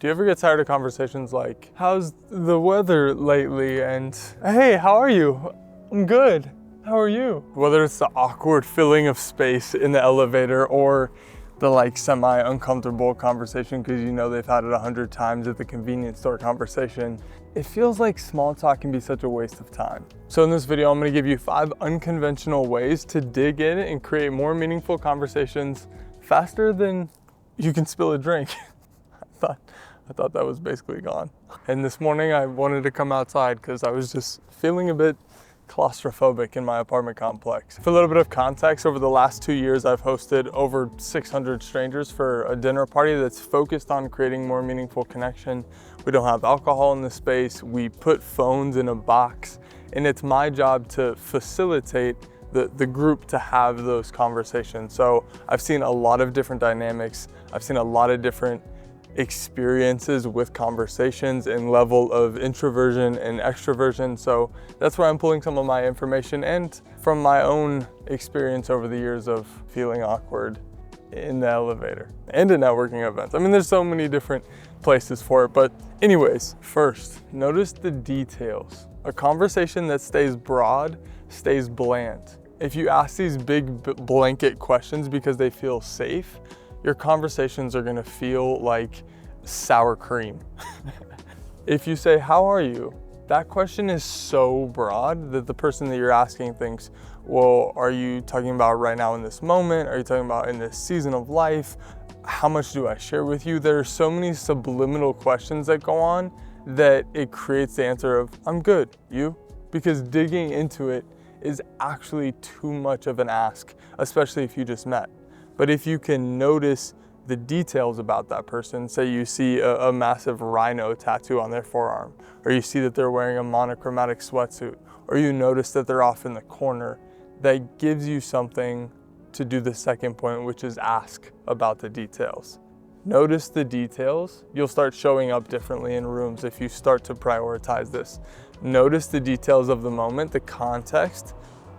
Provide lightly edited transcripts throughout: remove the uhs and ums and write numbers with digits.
Do you ever get tired of conversations like, how's the weather lately? And hey, how are you? I'm good. How are you? Whether it's the awkward filling of space in the elevator or the like semi-uncomfortable conversation because you know they've had it 100 times at the convenience store conversation, it feels like small talk can be such a waste of time. So in this video, I'm gonna give you 5 unconventional ways to dig in and create more meaningful conversations faster than you can spill a drink. I thought that was basically gone. And this morning I wanted to come outside because I was just feeling a bit claustrophobic in my apartment complex. For a little bit of context, over the last 2 years, I've hosted over 600 strangers for a dinner party that's focused on creating more meaningful connection. We don't have alcohol in the space. We put phones in a box, and it's my job to facilitate the group to have those conversations. So I've seen a lot of different dynamics. I've seen a lot of different experiences with conversations and level of introversion and extroversion. So that's where I'm pulling some of my information and from my own experience over the years of feeling awkward in the elevator and in networking events. I mean, there's so many different places for it, but anyways, first, notice the details. A conversation that stays broad stays bland. If you ask these big blanket questions because they feel safe, your conversations are gonna feel like sour cream. If you say, how are you? That question is so broad that the person that you're asking thinks, well, are you talking about right now in this moment? Are you talking about in this season of life? How much do I share with you? There are so many subliminal questions that go on that it creates the answer of, I'm good, you? Because digging into it is actually too much of an ask, especially if you just met. But if you can notice the details about that person, say you see a massive rhino tattoo on their forearm, or you see that they're wearing a monochromatic sweatsuit, or you notice that they're off in the corner, that gives you something to do the second point, which is ask about the details. Notice the details. You'll start showing up differently in rooms if you start to prioritize this. Notice the details of the moment, the context,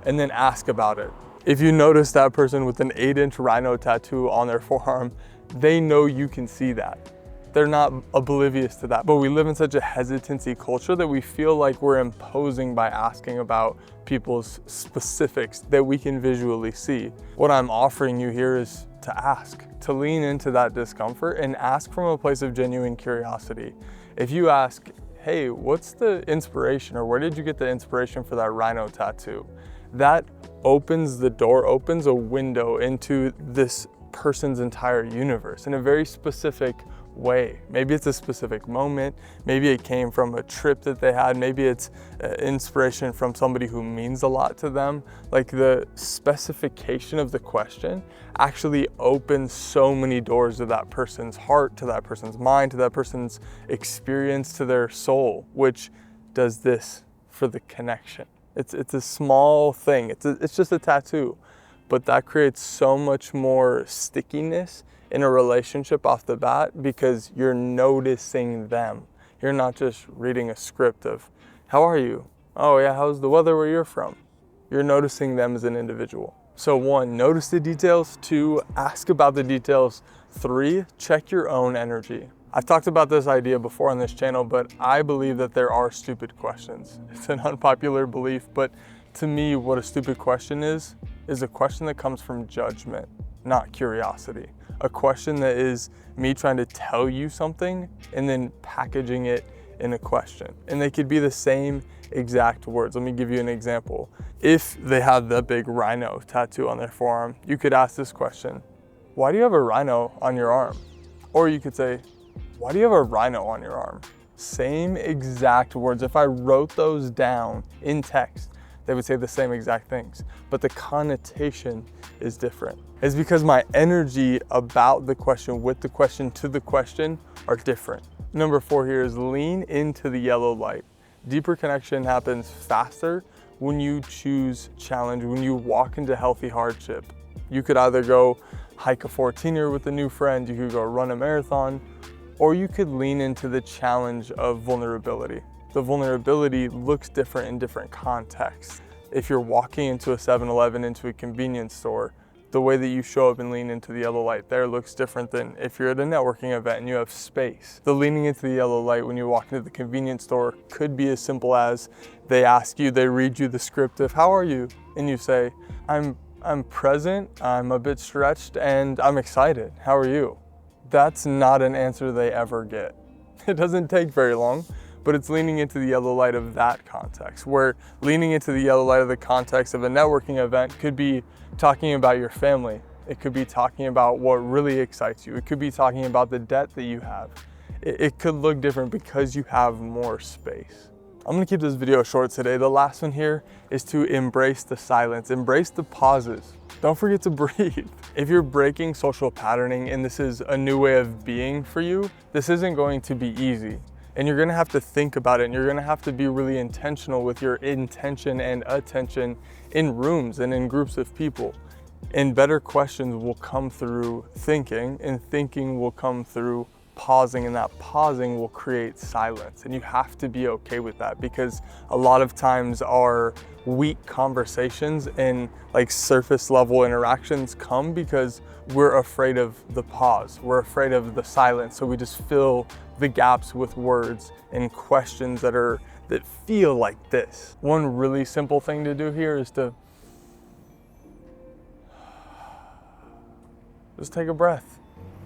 and then ask about it. If you notice that person with an 8-inch rhino tattoo on their forearm, they know you can see that. They're not oblivious to that. But we live in such a hesitancy culture that we feel like we're imposing by asking about people's specifics that we can visually see. What I'm offering you here is to ask, to lean into that discomfort and ask from a place of genuine curiosity. If you ask, hey, what's the inspiration, or where did you get the inspiration for that rhino tattoo? That opens the door, opens a window into this person's entire universe in a very specific way. Maybe it's a specific moment, maybe it came from a trip that they had, maybe it's inspiration from somebody who means a lot to them. Like the specification of the question actually opens so many doors to that person's heart, to that person's mind, to that person's experience, to their soul, which does this for the connection. It's a small thing, it's just a tattoo, but that creates so much more stickiness in a relationship off the bat because you're noticing them. You're not just reading a script of, how are you? Oh yeah, how's the weather where you're from? You're noticing them as an individual. So 1, notice the details. 2, ask about the details. 3, check your own energy. I've talked about this idea before on this channel, but I believe that there are stupid questions. It's an unpopular belief, but to me, what a stupid question is a question that comes from judgment, not curiosity. A question that is me trying to tell you something and then packaging it in a question. And they could be the same exact words. Let me give you an example. If they have the big rhino tattoo on their forearm, you could ask this question, why do you have a rhino on your arm? Or you could say, why do you have a rhino on your arm? Same exact words. If I wrote those down in text, they would say the same exact things, but the connotation is different. It's because my energy about the question, with the question, to the question are different. Number 4 here is lean into the yellow light. Deeper connection happens faster when you choose challenge, when you walk into healthy hardship. You could either go hike a 14er with a new friend, you could go run a marathon, or you could lean into the challenge of vulnerability. The vulnerability looks different in different contexts. If you're walking into a 7-Eleven, into a convenience store, The way that you show up and lean into the yellow light there looks different than if you're at a networking event and you have space. The leaning into the yellow light when you walk into the convenience store could be as simple as they read you the script of how are you? And you say, I'm present, I'm a bit stretched, and I'm excited. How are you? That's not an answer they ever get. It doesn't take very long, but it's leaning into the yellow light of that context, where leaning into the yellow light of the context of a networking event could be talking about your family. It could be talking about what really excites you. It could be talking about the debt that you have. It could look different because you have more space. I'm gonna keep this video short today. The last one here is to embrace the silence, embrace the pauses. Don't forget to breathe. If you're breaking social patterning and this is a new way of being for you, this isn't going to be easy. And you're gonna have to think about it, and you're gonna have to be really intentional with your intention and attention in rooms and in groups of people. And better questions will come through thinking, and thinking will come through pausing, and that pausing will create silence. And you have to be okay with that, because a lot of times our weak conversations and like surface level interactions come because we're afraid of the pause. We're afraid of the silence. So we just fill the gaps with words and questions that feel like this. One really simple thing to do here is to just take a breath.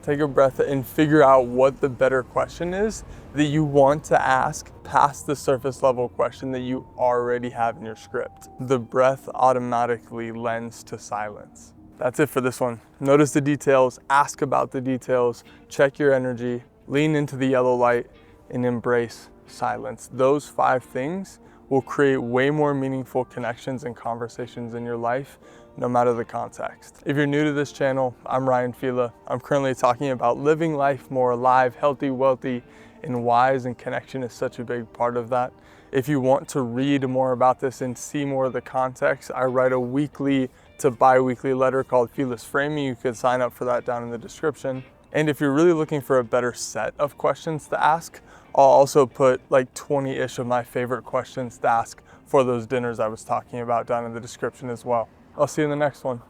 Take a breath and figure out what the better question is that you want to ask past the surface level question that you already have in your script. The breath automatically lends to silence. That's it for this one. Notice the details, ask about the details, check your energy, lean into the yellow light, and embrace silence. Those 5 things will create way more meaningful connections and conversations in your life, no matter the context. If you're new to this channel, I'm Ryan Fila. I'm currently talking about living life more alive, healthy, wealthy, and wise, and connection is such a big part of that. If you want to read more about this and see more of the context, I write a weekly to bi-weekly letter called Fila's Framing. You could sign up for that down in the description. And if you're really looking for a better set of questions to ask, I'll also put like 20-ish of my favorite questions to ask for those dinners I was talking about down in the description as well. I'll see you in the next one.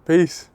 Peace.